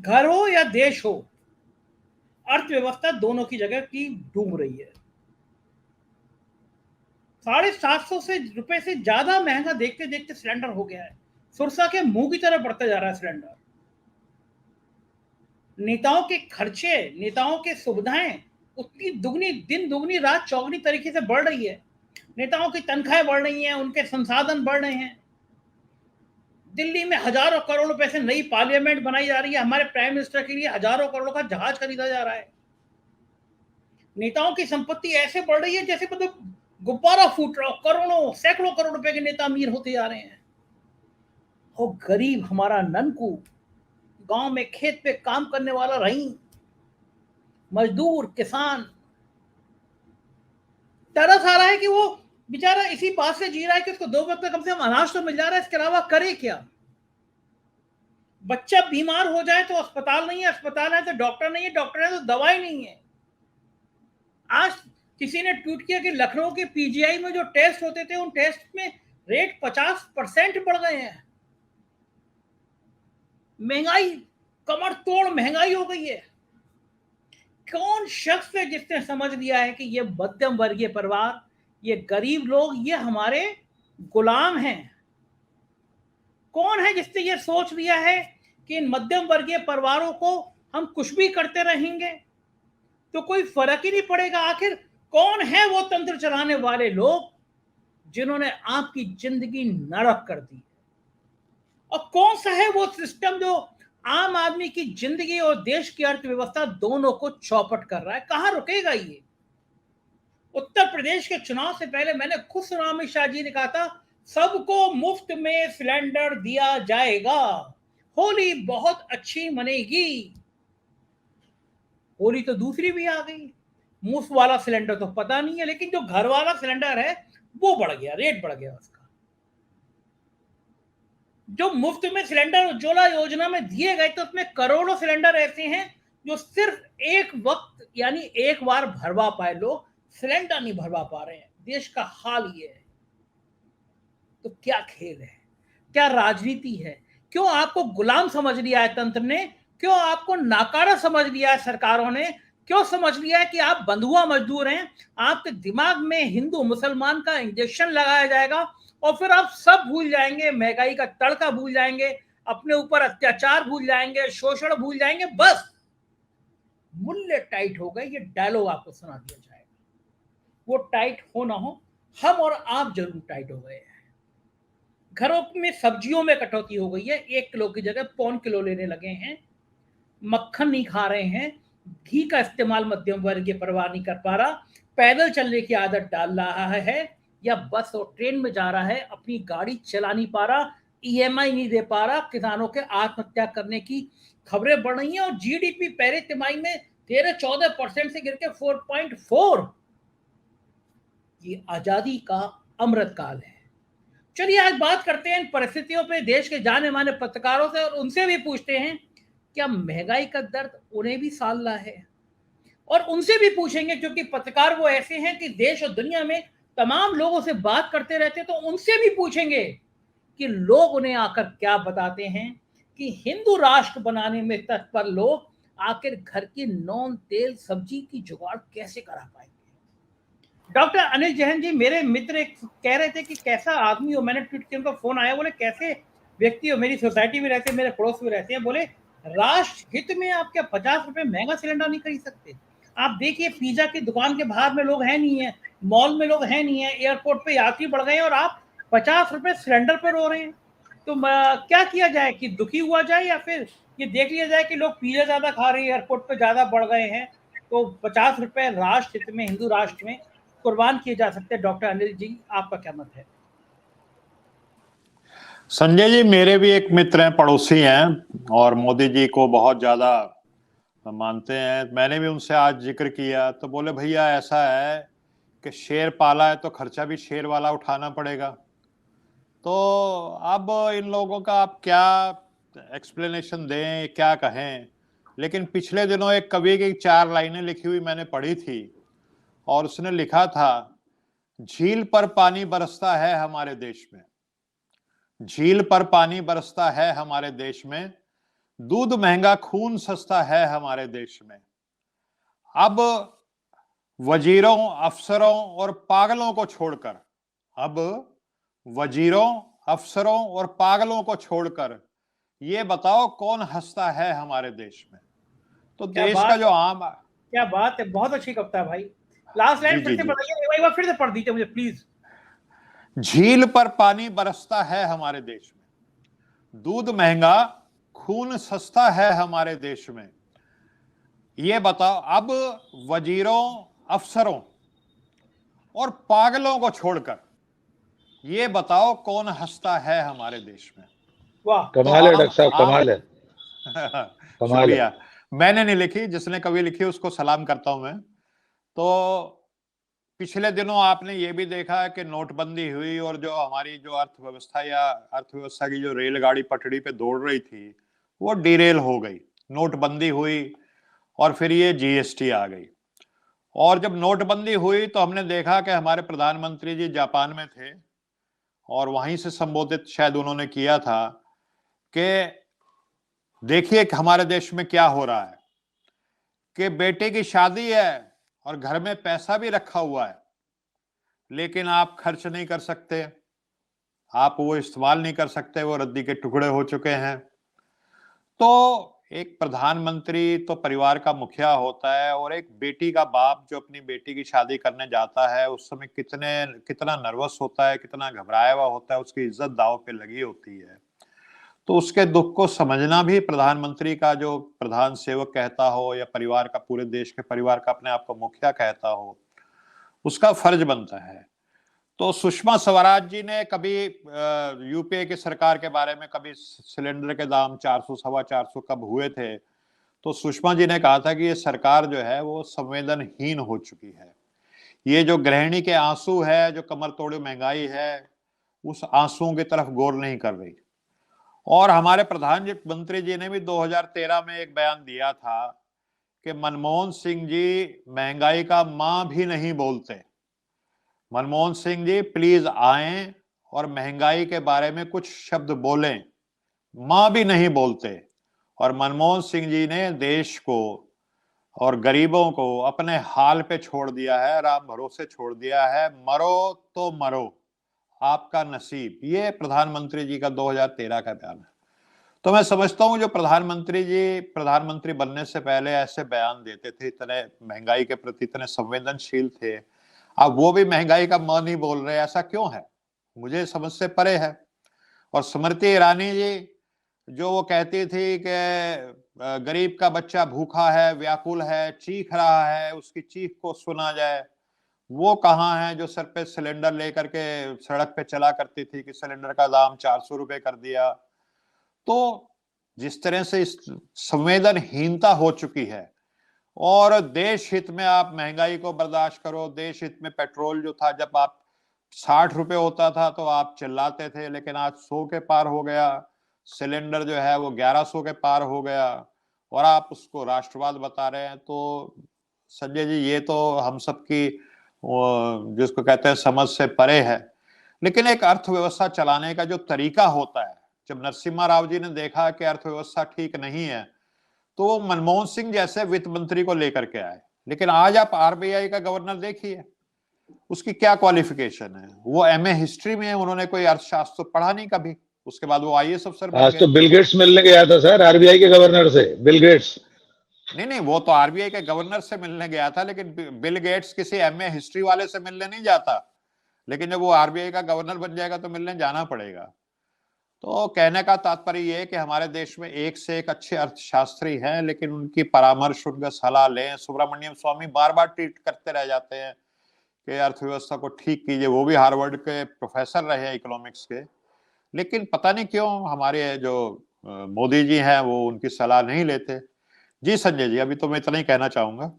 घर हो या देश हो, अर्थव्यवस्था दोनों की जगह की डूब रही है। 750 से रुपए से ज्यादा महंगा देखते देखते सिलेंडर हो गया है। सुरसा के मुंह की तरह बढ़ता जा रहा है सिलेंडर। नेताओं के खर्चे, नेताओं के सुविधाएं उतनी दुगनी, दिन दुगनी रात चौगनी तरीके से बढ़ रही है। नेताओं की तनख्वाहें बढ़ रही हैं, उनके संसाधन बढ़ रहे हैं। दिल्ली में हजारों करोड़ रुपए से नई पार्लियामेंट बनाई जा रही है। हमारे प्राइम मिनिस्टर के लिए हजारों करोड़ का जहाज खरीदा जा रहा है। नेताओं की संपत्ति ऐसे बढ़ रही है जैसे मतलब गुब्बारा फूट रहा हो। करोड़ों सैकड़ों करोड़ रुपए के नेता अमीर होते जा रहे हैं। और गरीब हमारा ननकू, गांव में खेत पे काम करने वाला रही, मजदूर, किसान, तरस आ रहा है कि वो बेचारा इसी बात से जी रहा है कि उसको 2 वक्त का कम से कम अनाज तो मिल जा रहा है, इसके अलावा करे क्या। बच्चा बीमार हो जाए तो अस्पताल नहीं है, अस्पताल है तो डॉक्टर नहीं है, डॉक्टर है तो दवाई नहीं है। आज किसी ने ट्वीट किया कि लखनऊ के पीजीआई में जो टेस्ट होते थे, उन टेस्ट में रेट 50% बढ़ गए हैं। महंगाई, कमर तोड़ महंगाई हो गई है। कौन शख्स है जिसने समझ लिया है कि ये मध्यम वर्गीय परिवार, ये गरीब लोग, ये हमारे गुलाम हैं। कौन है जिसने ये सोच लिया है कि इन मध्यम वर्गीय परिवारों को हम कुछ भी करते रहेंगे तो कोई फर्क ही नहीं पड़ेगा। आखिर कौन है वो तंत्र चलाने वाले लोग जिन्होंने आपकी जिंदगी नरक कर दी, और कौन सा है वो सिस्टम जो आम आदमी की जिंदगी और देश की अर्थव्यवस्था दोनों को चौपट कर रहा है। कहां रुकेगा ये। उत्तर प्रदेश के चुनाव से पहले मैंने खुद सुना, अमित शाह जी ने कहा था सबको मुफ्त में सिलेंडर दिया जाएगा, होली बहुत अच्छी मनेगी। होली तो दूसरी भी आ गई। मुफ्त वाला सिलेंडर तो पता नहीं है, लेकिन जो घर वाला सिलेंडर है वो बढ़ गया, रेट बढ़ गया उसका। जो मुफ्त में सिलेंडर उज्ज्वला योजना में दिए गए थे उसमें करोड़ों सिलेंडर ऐसे हैं जो सिर्फ एक वक्त यानी एक बार भरवा पाए लोग, सिलेंडर नहीं भरवा पा रहे हैं। देश का हाल ये है। तो क्या खेल है, क्या राजनीति है। क्यों आपको गुलाम समझ लिया है तंत्र ने, क्यों आपको नाकारा समझ लिया है सरकारों ने, क्यों समझ लिया है कि आप बंधुआ मजदूर हैं। आपके दिमाग में हिंदू मुसलमान का इंजेक्शन लगाया जाएगा और फिर आप सब भूल जाएंगे, महंगाई का तड़का भूल जाएंगे, अपने ऊपर अत्याचार भूल जाएंगे, शोषण भूल जाएंगे। बस मूल्य टाइट हो गए, ये डायलॉग आपको सुना दिया जाएगा। वो टाइट हो ना हो, हम और आप जरूर टाइट हो गए हैं। घरों में सब्जियों में कटौती हो गई है, 1 किलो की जगह 0.25 किलो लेने लगे हैं। मक्खन नहीं खा रहे हैं, घी का इस्तेमाल मध्यम वर्गीय परिवार नहीं कर पा रहा। पैदल चलने की आदत डाल रहा है या बस और ट्रेन में जा रहा है, अपनी गाड़ी चला नहीं पा रहा, ईएमआई नहीं दे पा रहा। किसानों के आत्महत्या करने की खबरें बढ़ रही हैं और जीडीपी पहले तिमाही में 13-14% से गिर के 4.4। ये आजादी का अमृत काल है। चलिए आज बात करते हैं इन परिस्थितियों पे देश के जाने माने पत्रकारों से, और उनसे भी पूछते हैं क्या महंगाई का दर्द उन्हें भी साल है। और उनसे भी पूछेंगे क्योंकि पत्रकार वो ऐसे हैं कि देश और दुनिया में तमाम लोगों से बात करते रहते, तो उनसे भी पूछेंगे कि लोग उन्हें आकर क्या बताते हैं कि हिंदू राष्ट्र बनाने में तत्पर लोग आखिर घर की नॉन तेल सब्जी की जुगाड़ कैसे करा पाएंगे। डॉक्टर अनिल जैन जी मेरे मित्र एक कह रहे थे कि कैसा आदमी हो। मैंने ट्वीट किया, उनका फोन आया, बोले कैसे व्यक्ति हो, मेरी सोसाइटी में रहते हैं, मेरे पड़ोस में रहते हैं। बोले राष्ट्र हित में आप क्या 50 रुपए महंगा सिलेंडर नहीं खरीद सकते। आप देखिए पिज्जा की दुकान के बाहर में लोग हैं नहीं है, मॉल में लोग हैं नहीं है, एयरपोर्ट पे यात्री बढ़ गए हैं और आप 50 रुपए सिलेंडर पर रो रहे हैं। तो क्या किया जाए, कि दुखी हुआ जाए या फिर ये देख लिया जाए कि लोग पिज्जा ज्यादा खा रहे हैं, एयरपोर्ट पे ज्यादा बढ़ गए हैं, तो 50 रुपए राष्ट्र हित में, हिंदू राष्ट्र में कुर्बान किए जा सकते हैं। डॉक्टर अनिल जी आपका क्या मत है। संजय जी, मेरे भी एक मित्र हैं, पड़ोसी हैं और मोदी जी को बहुत ज्यादा मानते हैं। मैंने भी उनसे आज जिक्र किया तो बोले भैया ऐसा है कि शेर पाला है तो खर्चा भी शेर वाला उठाना पड़ेगा। तो अब इन लोगों का आप क्या एक्सप्लेनेशन दें, क्या कहें। लेकिन पिछले दिनों एक कवि की 4 लाइनें लिखी हुई मैंने पढ़ी थी और उसने लिखा था, झील पर पानी बरसता है हमारे देश में, झील पर पानी बरसता है हमारे देश में, दूध महंगा खून सस्ता है हमारे देश में। अब वजीरों, अफसरों और पागलों को छोड़कर, अब वजीरों, अफसरों और पागलों को छोड़कर ये बताओ कौन हंसता है हमारे देश में। तो क्या देश का बात जो आम, क्या बात है, बहुत अच्छी कविता है भाई। लास्ट जी लाइन फिर जी से जी, पढ़ाइए, एक बार फिर से पढ़ दीजिए मुझे प्लीज। झील पर पानी बरसता है हमारे देश में, दूध महंगा खून सस्ता है हमारे देश में। ये बताओ अब वजीरों, अफसरों और पागलों को छोड़कर ये बताओ कौन हंसता है हमारे देश में। वाह। तो कमाल है डॉक्टर साहब, कमाल है, कमाल है। शुक्रिया। मैंने नहीं लिखी, जिसने कवि लिखी उसको सलाम करता हूं मैं। तो पिछले दिनों आपने ये भी देखा कि नोटबंदी हुई और जो हमारी जो अर्थव्यवस्था या अर्थव्यवस्था की जो रेलगाड़ी पटरी पे दौड़ रही थी वो डिरेल हो गई। नोटबंदी हुई और फिर ये जीएसटी आ गई। और जब नोटबंदी हुई तो हमने देखा कि हमारे प्रधानमंत्री जी जापान में थे और वहीं से संबोधित शायद उन्होंने किया था कि देखिए कि हमारे देश में क्या हो रहा है, कि बेटे की शादी है और घर में पैसा भी रखा हुआ है लेकिन आप खर्च नहीं कर सकते, आप वो इस्तेमाल नहीं कर सकते, वो रद्दी के टुकड़े हो चुके हैं। तो एक प्रधानमंत्री तो परिवार का मुखिया होता है और एक बेटी का बाप जो अपनी बेटी की शादी करने जाता है उस समय कितना नर्वस होता है, कितना घबराया हुआ होता है, उसकी इज्जत दांव पे लगी होती है। तो उसके दुख को समझना भी प्रधानमंत्री का जो प्रधान सेवक कहता हो या परिवार का, पूरे देश के परिवार का अपने आप को मुखिया कहता हो, उसका फर्ज बनता है। तो सुषमा स्वराज जी ने कभी यूपीए की सरकार के बारे में, कभी सिलेंडर के दाम 400 सवा 400 कब हुए थे, तो सुषमा जी ने कहा था कि ये सरकार जो है वो संवेदनहीन हो चुकी है। ये जो गृहिणी के आंसू है, जो कमर तोड़ी महंगाई है, उस आंसुओं की तरफ गौर नहीं कर रही। और हमारे प्रधानमंत्री जी ने भी 2013 में एक बयान दिया था कि मनमोहन सिंह जी महंगाई का मां भी नहीं बोलते। मनमोहन सिंह जी प्लीज आएं और महंगाई के बारे में कुछ शब्द बोलें, मां भी नहीं बोलते। और मनमोहन सिंह जी ने देश को और गरीबों को अपने हाल पे छोड़ दिया है, राम भरोसे छोड़ दिया है, मरो तो मरो, आपका नसीब। ये प्रधानमंत्री जी का 2013 का बयान है। तो मैं समझता हूं जो प्रधानमंत्री जी प्रधानमंत्री बनने से पहले ऐसे बयान देते थे, इतने महंगाई के प्रति इतने संवेदनशील थे, अब वो भी महंगाई का म नहीं बोल रहे, ऐसा क्यों है? मुझे समझ से परे है। और स्मृति ईरानी जी जो वो कहती थी कि गरीब का बच्चा भूखा है, व्याकुल है, चीख रहा है, उसकी चीख को सुना जाए, वो कहाँ है जो सर पे सिलेंडर लेकर के सड़क पे चला करती थी कि सिलेंडर का दाम 400 रुपए कर दिया। तो जिस तरह से इस संवेदनहीनता हो चुकी है, और देश हित में आप महंगाई को बर्दाश्त करो। देश हित में पेट्रोल जो था, जब आप 60 रुपए होता था तो आप चिल्लाते थे, लेकिन आज 100 के पार हो गया। सिलेंडर जो है वो 1100 के पार हो गया और आप उसको राष्ट्रवाद बता रहे हैं। तो संजय जी ये तो हम सबकी जिसको कहते हैं समझ से परे है। लेकिन एक अर्थव्यवस्था चलाने का जो तरीका होता है, जब नरसिम्हा राव जी ने देखा कि अर्थव्यवस्था ठीक नहीं है तो वो मनमोहन सिंह जैसे वित्त मंत्री को लेकर के आए। लेकिन आज आप आरबीआई का गवर्नर देखिए, उसकी क्या क्वालिफिकेशन है? वो एमए हिस्ट्री में है, उन्होंने कोई अर्थशास्त्र पढ़ा नहीं कभी। उसके बाद वो आईएएस अफसर बन आज गए। तो बिल गेट्स मिलने गया था सर आरबीआई के गवर्नर से, बिल गेट्स। नहीं, वो तो आरबीआई के गवर्नर से मिलने गया था, लेकिन बिल गेट्स किसी एमए हिस्ट्री वाले से मिलने नहीं जाता। लेकिन जब वो आरबीआई का गवर्नर बन जाएगा तो मिलने जाना पड़ेगा। तो कहने का तात्पर्य ये है कि हमारे देश में एक से एक अच्छे अर्थशास्त्री हैं, लेकिन उनकी परामर्श, उनका सलाह लें। सुब्रमण्यम स्वामी बार बार ट्वीट करते रह जाते हैं कि अर्थव्यवस्था को ठीक कीजिए। वो भी हार्वर्ड के प्रोफेसर रहे हैं इकोनॉमिक्स के, लेकिन पता नहीं क्यों हमारे जो मोदी जी हैं वो उनकी सलाह नहीं लेते। जी संजय जी, अभी तो मैं इतना ही कहना चाहूंगा।